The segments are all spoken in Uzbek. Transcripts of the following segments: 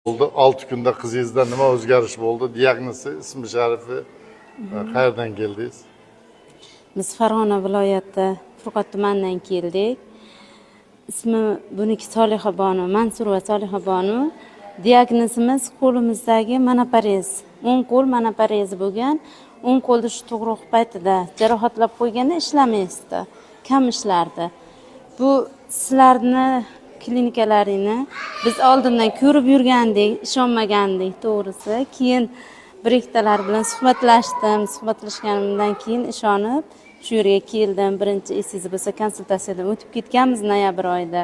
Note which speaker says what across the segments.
Speaker 1: oldu. 6 kunda kızınızda nima o'zgarish bo'ldi? Diagnozi, ismi sharifi qayerdan keldingiz?
Speaker 2: Biz Farg'ona viloyati Furqat tumanidan keldik. İsmi buniki Solixabonu, Mansurova Solixabonu. Diagnozimiz qo'limizdagi monoparez. 10 qo'l monoparezi bo'lgan. 10 qo'lda shu tug'ruq paytida jarohatlab qo'yganda ishlamasdi, kam ishlardi. Bu sizlarni klinikalarini biz oldindan ko'rib yurgandik, ishonmagandik to'g'risi. Keyin bir ikkitalar bilan suhbatlashganimdan keyin ishonib shu yerga keldim. Birinchi esiz bo'lsa konsultatsiyadan o'tib ketganmiz noyabr oyida.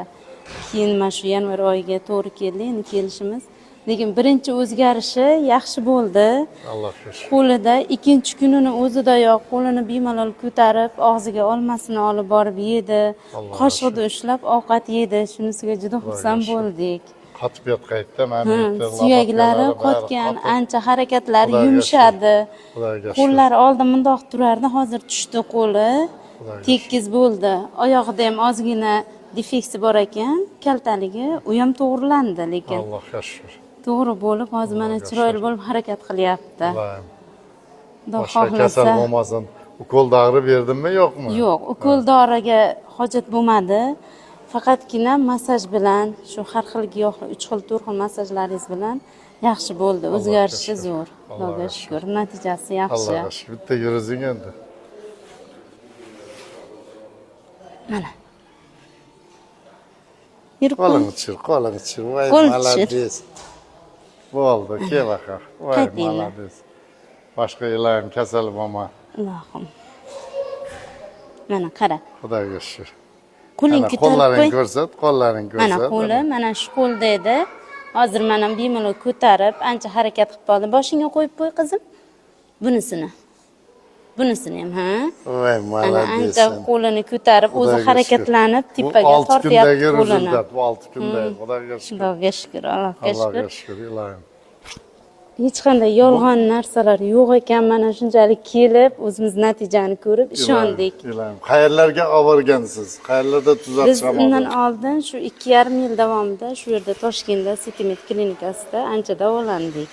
Speaker 2: Keyin mana shu yanvar oyiga to'g'ri keldi endi kelishimiz. Lekin birinchi o'zgarishi yaxshi bo'ldi.
Speaker 1: Allohga shukr.
Speaker 2: Qo'lida ikkinchi kunini o'zidayoq qo'lini bemalol ko'tarib, og'ziga olmasini olib borib yedi. Qoshiqda ushlab ovqat yedi. Shunisiga juda xursand bo'ldik.
Speaker 1: Qotib yotganda mana
Speaker 2: suyaklari qotgan, ancha harakatlari yumshadi. Qo'llari oldin bundoq turardi, hozir tushdi qo'li. Tekis bo'ldi. Oyog'ida ham ozgina defeksi bor ekan, kaltaligi, u ham to'g'rilandi lekin.
Speaker 1: Allohga shukr.
Speaker 2: To'g'ri bo'lib, hozir mana chiroyli bo'lib harakat qilyapti.
Speaker 1: Boshqa kasal bo'lmasin. Ukol dori berdimmi, yo'qmi?
Speaker 2: Yo'q, ukol doriga hojat bo'lmadi. Faqatgina massaj bilan, shu har xil giyoh 3 xil 4 xil massajlaringiz bilan yaxshi bo'ldi. O'zgarishi zo'r. Allohga shukr. Natijasi yaxshi.
Speaker 1: Allohga shukr. Bitta yurizing endi.
Speaker 2: Mana. Yurib
Speaker 1: Qo'ling chir. Voy, malades. Bo'ldi, kevaqa. Voy, malades. Boshqa iloyim kasal bo'lma.
Speaker 2: Allohim. Mana qara.
Speaker 1: Xudoga shukr.
Speaker 2: Qo'ling ko'tarib
Speaker 1: qo'llaring ko'rsat, qo'llaring ko'rsat.
Speaker 2: Mana qo'li, mana shu qo'lda edi. Hozir mana bemalol ko'tarib, ancha harakat qilib qoldi. Boshingga qo'yib qo'y qizim. Bunisini ham, ha?
Speaker 1: Voy, malades.
Speaker 2: Ancha qo'lini ko'tarib, o'zi harakatlanib, tepaga tortyapti qo'lini.
Speaker 1: 6 kundagi, Xudoga shukr.
Speaker 2: Xudoga shukr, Allohga shukr.
Speaker 1: Allohga shukr, iloyim.
Speaker 2: Hech qanday yolg'on narsalar yo'q ekan, mana shunchalik kelib, o'zimiz natijani ko'rib ishondik.
Speaker 1: Iloyim. Qayerlarga olib borgansiz? Qayerlarda tuzatish
Speaker 2: Biz undan oldin shu 2,5 yil davomida shu yerda Toshkentda Sitimet klinikasida ancha davolandik.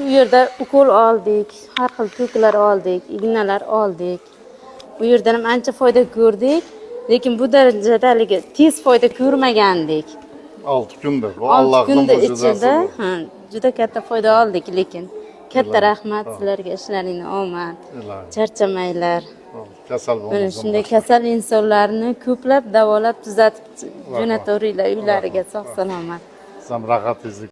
Speaker 2: U yerda ukol oldik, har xil to'klar oldik, ignalar oldik. Bu yerdan ham ancha foyda ko'rdik, lekin bu darajadagi tez foyda ko'rmagandik.
Speaker 1: 6 kunda. Bu
Speaker 2: 6
Speaker 1: Allohning
Speaker 2: kunda
Speaker 1: mo'jizasi.
Speaker 2: ichida, juda katta foyda oldik, lekin katta rahmat sizlarga, ishlaringni omad. Charchamanglar.
Speaker 1: Kasal
Speaker 2: Mana
Speaker 1: bo'lmasin.
Speaker 2: shunday kasal insonlarni ko'plab davolab tuzatib jo'nataveringlar uylariga sog' salomat.
Speaker 1: Sizam rohatingizni